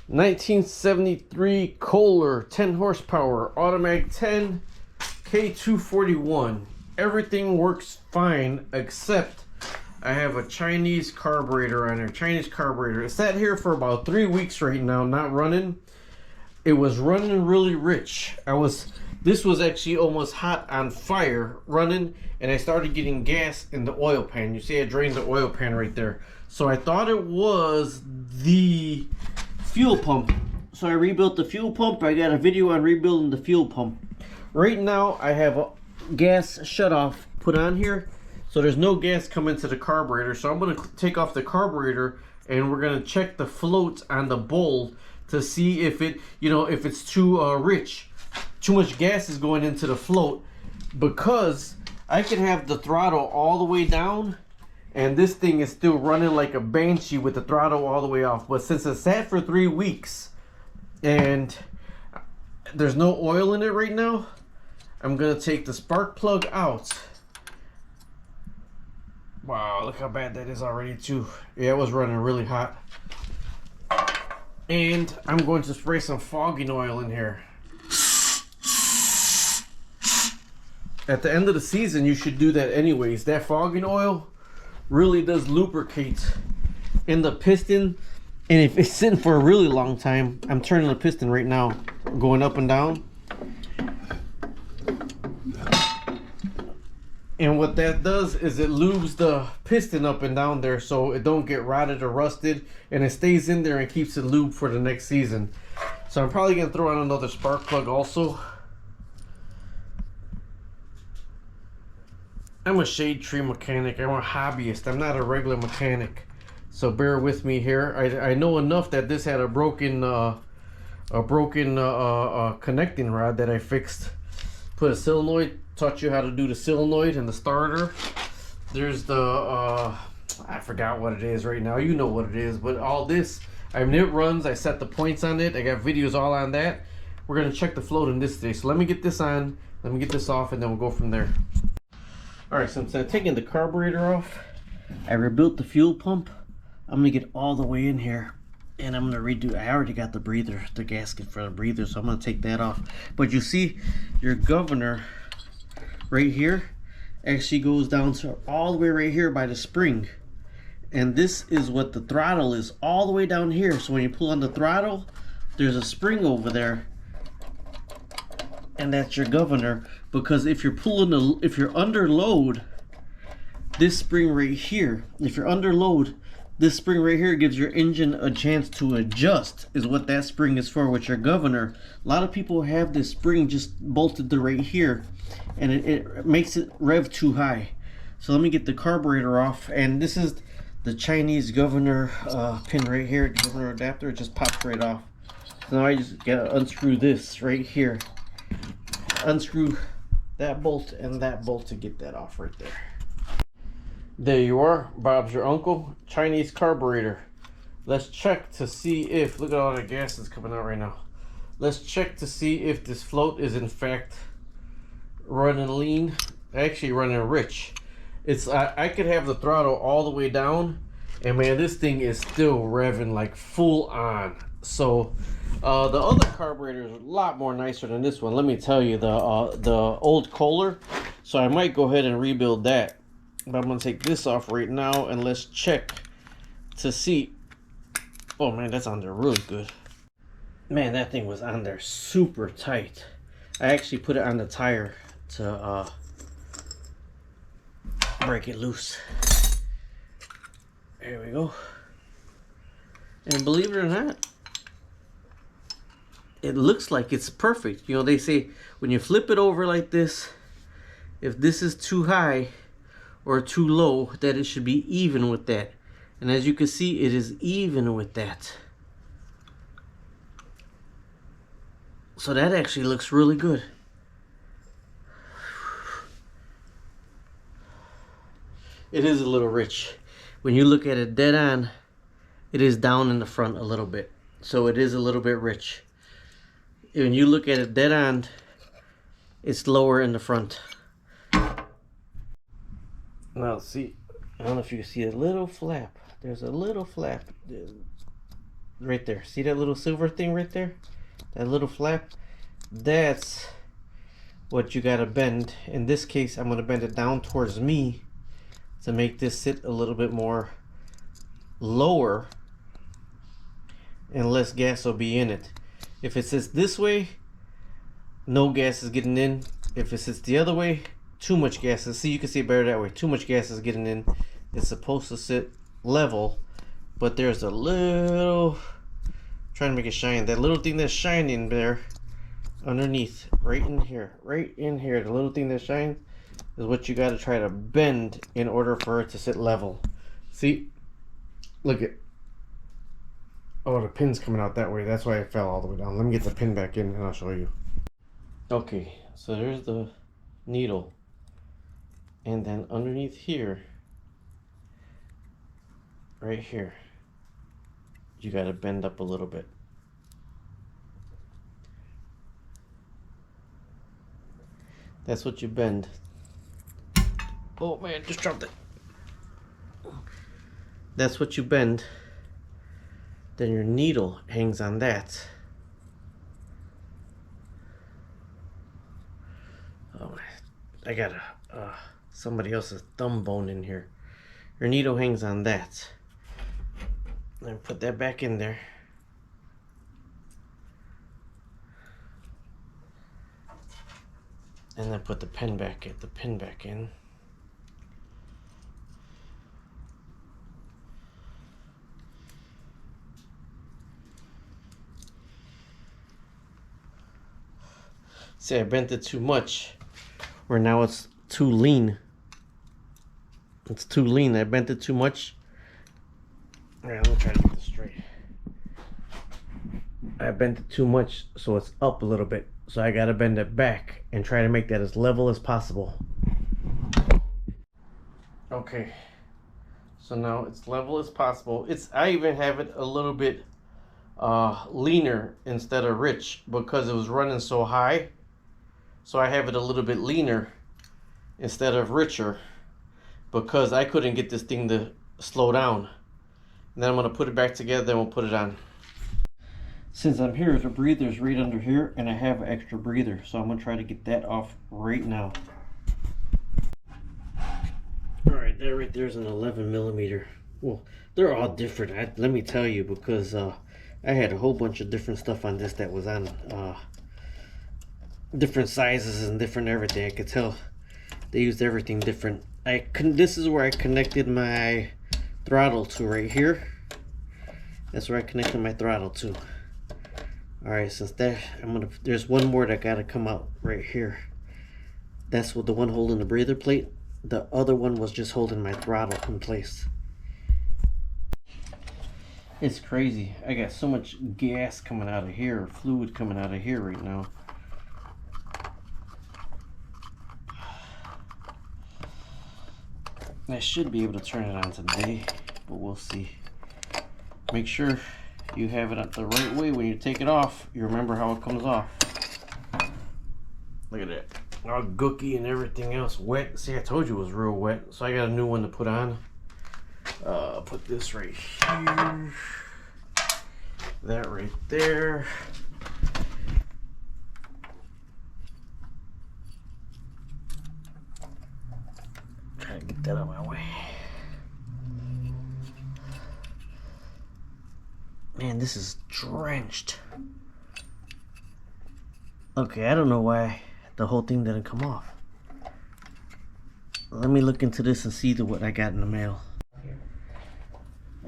1973 Kohler 10 horsepower automatic 10 K241. Everything works fine except I have a Chinese carburetor on there. Chinese carburetor. It sat here for about 3 weeks right now, not running. It was running really rich. This was actually almost hot on fire running, and I started getting gas in the oil pan. You see I drained the oil pan right there. So I thought it was the fuel pump. So I rebuilt the fuel pump. I got a video on rebuilding the fuel pump. Right now I have a gas shutoff put on here, so there's no gas coming to the carburetor. So I'm going to take off the carburetor and we're going to check the float on the bowl to see if it, if it's too rich. Too much gas is going into the float, because I can have the throttle all the way down and this thing is still running like a banshee with the throttle all the way off. But since it sat for 3 weeks and there's no oil in it right now, I'm gonna take the spark plug out. Wow, look how bad that is already too. Yeah, it was running really hot. And I'm going to spray some fogging oil in here. At the end of the season, you should do that anyways. That fogging oil really does lubricate in the piston. And if it's sitting for a really long time, I'm turning the piston right now, going up and down. And what that does is it lubes the piston up and down there so it don't get rotted or rusted, and it stays in there and keeps it lubed for the next season. So I'm probably gonna throw on another spark plug also. I'm a shade tree mechanic. I'm a hobbyist. I'm not a regular mechanic, so bear with me here. I know enough that this had a broken connecting rod that I fixed. Put a solenoid. Taught you how to do the solenoid and the starter. There's the I forgot what it is right now. You know what it is, but all this, I mean, it runs. I set the points on it. I got videos all on that. We're gonna check the float in this today. So let me get this on. Let me get this off, and then we'll go from there. All right, since I'm taking the carburetor off, I rebuilt the fuel pump. I'm gonna get all the way in here, and I'm gonna redo. I already got the breather, the gasket for the breather, so I'm gonna take that off. But you see, your governor right here actually goes down to all the way right here by the spring, and this is what the throttle is, all the way down here. So when you pull on the throttle, there's a spring over there, and that's your governor. Because if you're if you're under load, this spring right here, if you're under load, this spring right here gives your engine a chance to adjust, is what that spring is for with your governor. A lot of people have this spring just bolted to right here, and it makes it rev too high. So let me get the carburetor off, and this is the Chinese governor pin right here, governor adapter. It just pops right off. So now I just gotta unscrew this right here, unscrew that bolt and that bolt to get that off right there. There you are. Bob's your uncle. Chinese carburetor. Let's check to see if, look at all the gas that's coming out right now. Let's check to see if this float is in fact running lean, actually running rich. It's I could have the throttle all the way down, and man, this thing is still revving like full on. So the other carburetor is a lot more nicer than this one, let me tell you. The old Kohler. So I might go ahead and rebuild that. But I'm gonna take this off right now, and let's check to see. Oh man, that's on there really good. Man, that thing was on there super tight. I actually put it on the tire to break it loose. There we go. And believe it or not, it looks like it's perfect. You know, they say when you flip it over like this, if this is too high or too low, that it should be even with that. And as you can see, it is even with that. So that actually looks really good. It is a little rich. When you look at it dead on, it is down in the front a little bit. So it is a little bit rich. When you look at it dead on, it's lower in the front. Now see, I don't know if you can see a little flap. There's a little flap. right there. See that little silver thing right there? That little flap? That's what you gotta bend. In this case, I'm gonna bend it down towards me to make this sit a little bit more lower and less gas will be in it. If it sits this way, no gas is getting in. If it sits the other way, too much gas is. See, you can see it better that way. Too much gas is getting in. It's supposed to sit level, but there's a little, trying to make it shine. That little thing that's shining there underneath, right in here, the little thing that shines is what you got to try to bend in order for it to sit level. See, look at, oh, the pin's coming out that way. That's why it fell all the way down. Let me get the pin back in and I'll show you. Okay, so there's the needle, and then underneath here, right here, you got to bend up a little bit. That's what you bend. Oh man, just dropped it. That's what you bend. Then your needle hangs on that. Oh, I got somebody else's thumb bone in here. Your needle hangs on that. And put that back in there. And then put the pin back in. See, I bent it too much, where now it's too lean. It's too lean. I bent it too much. Alright, let me try to get this straight. I bent it too much, so it's up a little bit. So I gotta bend it back and try to make that as level as possible. Okay, so now it's level as possible. I even have it a little bit leaner instead of rich because it was running so high. So I have it a little bit leaner instead of richer because I couldn't get this thing to slow down. And then I'm gonna put it back together, then we'll put it on. Since I'm here, the breather's right under here, and I have an extra breather, so I'm gonna try to get that off right now. All right, that right there's an 11 millimeter. Well, they're all different. Let me tell you, because I had a whole bunch of different stuff on this that was on different sizes and different everything. I could tell they used everything different. This is where I connected my throttle to right here. That's where I connected my throttle to. Alright, since that, there's one more that gotta come out right here. That's what the one holding the breather plate. The other one was just holding my throttle in place. It's crazy. I got so much gas coming out of here, or fluid coming out of here right now. I should be able to turn it on today, but we'll see. Make sure you have it up the right way when you take it off. You remember how it comes off. Look at that. All gooky and everything else wet. See, I told you it was real wet. So I got a new one to put on. Put this right here. That right there. Try to get that out of my way. Man, this is drenched. Okay, I don't know why the whole thing didn't come off. Let me look into this and see what I got in the mail.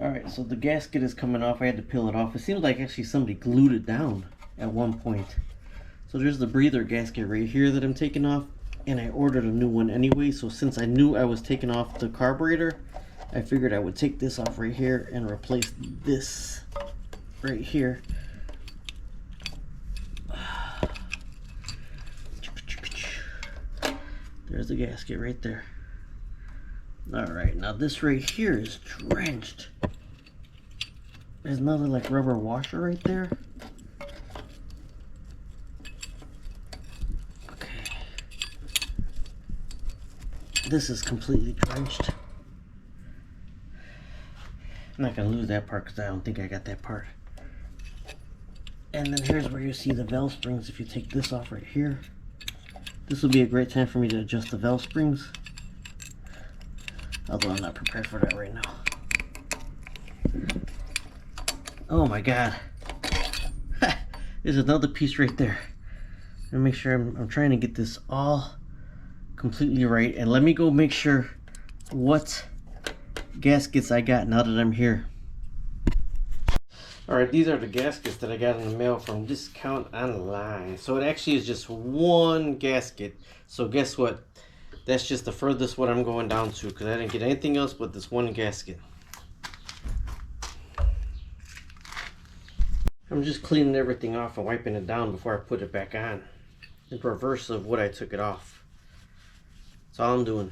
Alright, so the gasket is coming off. I had to peel it off. It seems like actually somebody glued it down at one point. So there's the breather gasket right here that I'm taking off. And I ordered a new one anyway. So since I knew I was taking off the carburetor, I figured I would take this off right here and replace this right here. There's the gasket right there. Alright, now this right here is drenched. There's another like rubber washer right there. Okay. This is completely drenched. I'm not gonna lose that part because I don't think I got that part. And then here's where you see the valve springs. If you take this off right here, this will be a great time for me to adjust the valve springs. Although I'm not prepared for that right now. Oh my God. There's another piece right there. Let me make sure I'm trying to get this all completely right. And let me go make sure what gaskets I got now that I'm here. Alright, these are the gaskets that I got in the mail from Discount Online. So it actually is just one gasket. So guess what? That's just the furthest what I'm going down to, because I didn't get anything else but this one gasket. I'm just cleaning everything off and wiping it down before I put it back on. In reverse of what I took it off. That's all I'm doing.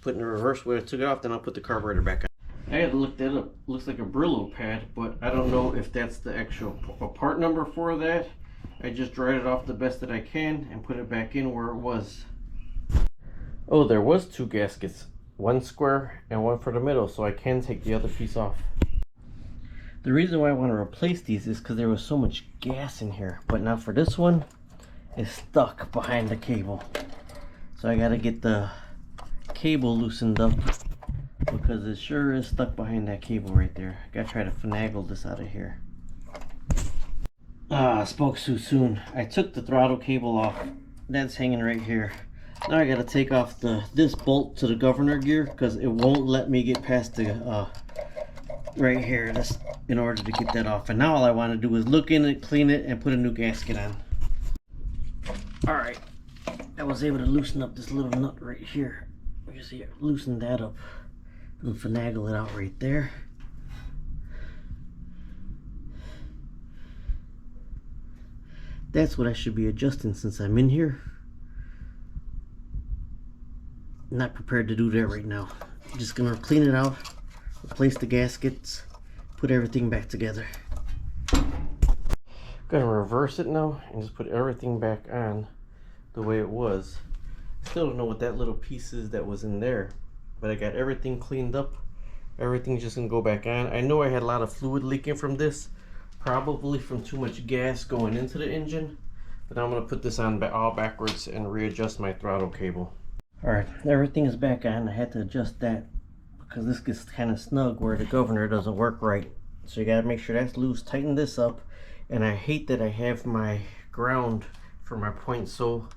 Putting the reverse where I took it off, then I'll put the carburetor back on. I had to look that up. Looks like a Brillo pad, but I don't know if that's the actual part number for that. I just dried it off the best that I can and put it back in where it was. Oh, there was two gaskets. One square and one for the middle, so I can take the other piece off. The reason why I want to replace these is because there was so much gas in here. But now for this one, it's stuck behind the cable. So I got to get the cable loosened up because it sure is stuck behind that cable right there. I got to try to finagle this out of here. I spoke too soon. I took the throttle cable off. That's hanging right here. Now I got to take off this bolt to the governor gear because it won't let me get past the right here. That's in order to get that off. And now all I want to do is look in it, clean it, and put a new gasket on. Alright, I was able to loosen up this little nut right here. You see, I loosened that up and finagle it out right there. That's what I should be adjusting since I'm in here. I'm not prepared to do that right now. I'm just gonna clean it out, replace the gaskets, put everything back together. I'm gonna reverse it now and just put everything back on the way it was. Still don't know what that little piece is that was in there, but I got everything cleaned up. Everything's just gonna go back on. I know I had a lot of fluid leaking from this, probably from too much gas going into the engine, but I'm gonna put this on all backwards and readjust my throttle cable. Alright, everything is back on. I had to adjust that because this gets kind of snug where the governor doesn't work right. So you gotta make sure that's loose. Tighten this up. And I hate that I have my ground for my points so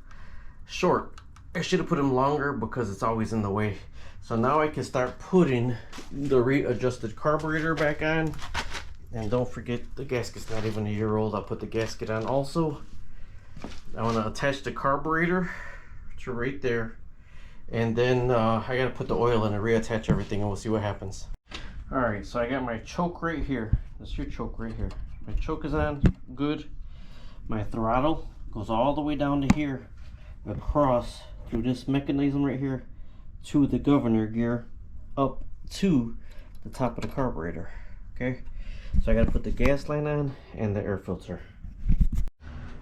short. I should have put them longer because it's always in the way. So now I can start putting the readjusted carburetor back on. And don't forget, the gasket's not even a year old. I'll put the gasket on also. I want to attach the carburetor to right there. And then I got to put the oil in and reattach everything, and we'll see what happens. Alright, so I got my choke right here. That's your choke right here. My choke is on, good. My throttle goes all the way down to here, across through this mechanism right here to the governor gear, up to the top of the carburetor. Okay, so I got to put the gas line on and the air filter.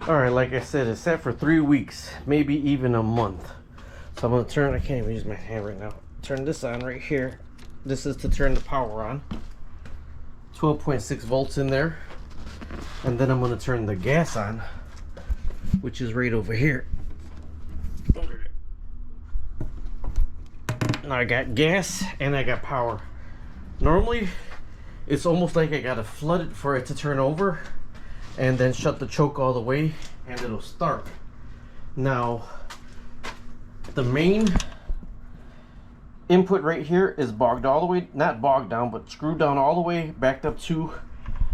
Alright, like I said, it's set for 3 weeks, maybe even a month. So I'm going to turn, I can't even use my hand right now. Turn this on right here. This is to turn the power on. 12.6 volts in there. And then I'm going to turn the gas on, which is right over here. Now I got gas and I got power. Normally, it's almost like I got to flood it for it to turn over and then shut the choke all the way and it'll start. Now, the main input right here is bogged all the way, not bogged down, but screwed down all the way backed up to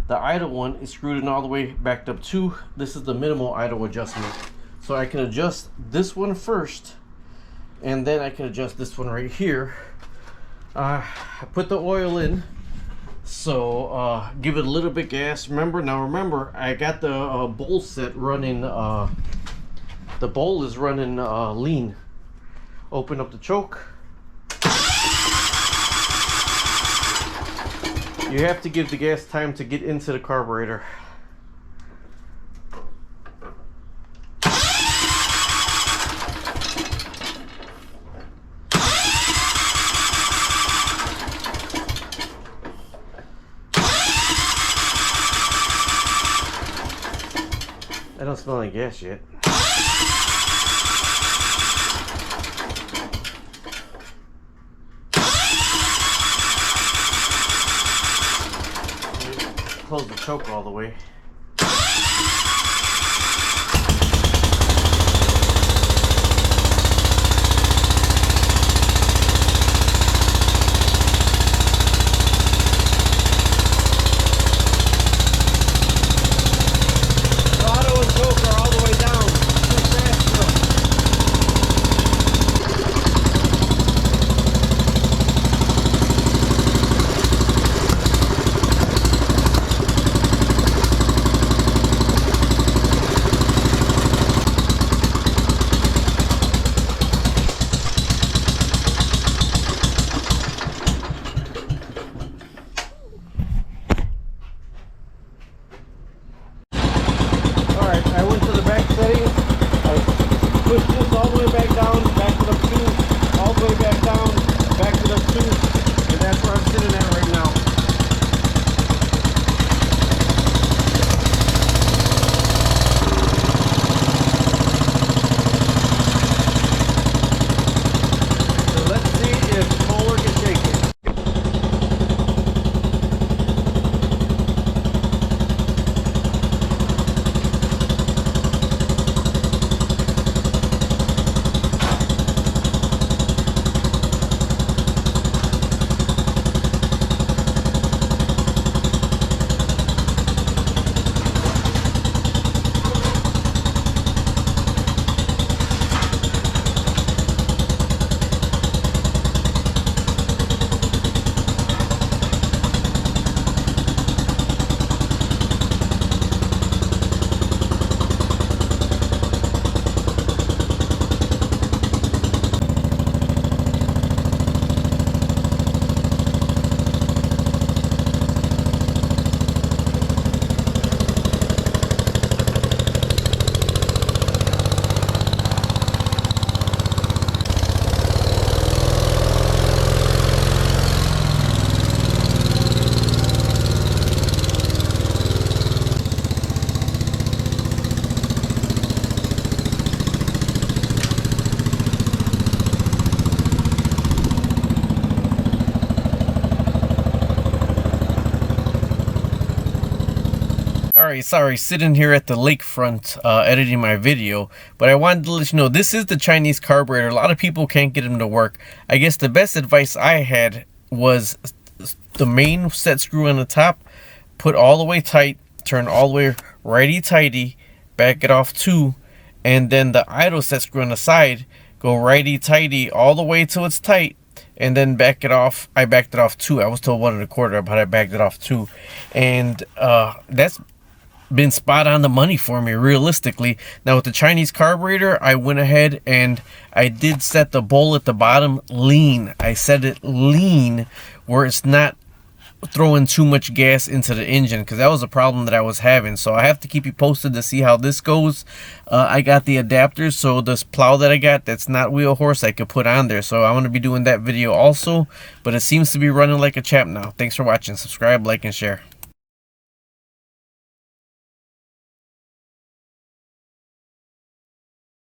the idle one is screwed in all the way backed up to. This is the minimal idle adjustment. So I can adjust this one first and then I can adjust this one right here. I put the oil in, so give it a little bit gas. Remember, I got the bowl set running, the bowl is running lean. Open up the choke. You have to give the gas time to get into the carburetor. I don't smell like gas yet. Close the choke all the way. Push this all the way back down, back to the 2, all the way back down, back to the 2, and that's where I'm sitting at right now. So let's see if Kohler can shake it. Alright, sorry, sitting here at the lakefront editing my video, but I wanted to let you know this is the Chinese carburetor. A lot of people can't get them to work. I guess the best advice I had was the main set screw on the top, put all the way tight, turn all the way righty-tighty, back it off 2, and then the idle set screw on the side, go righty-tighty all the way till it's tight, and then back it off. I backed it off 2. I was told 1 1/4, but I backed it off 2. And that's been spot on the money for me, realistically. Now with the Chinese carburetor, I went ahead and I did set the bowl at the bottom lean. I set it lean where it's not throwing too much gas into the engine, because that was a problem that I was having. So I have to keep you posted to see how this goes. I got the adapters, so this plow that I got that's not wheel horse I could put on there, so I'm going to be doing that video also. But it seems to be running like a champ now. Thanks for watching. Subscribe, like, and share.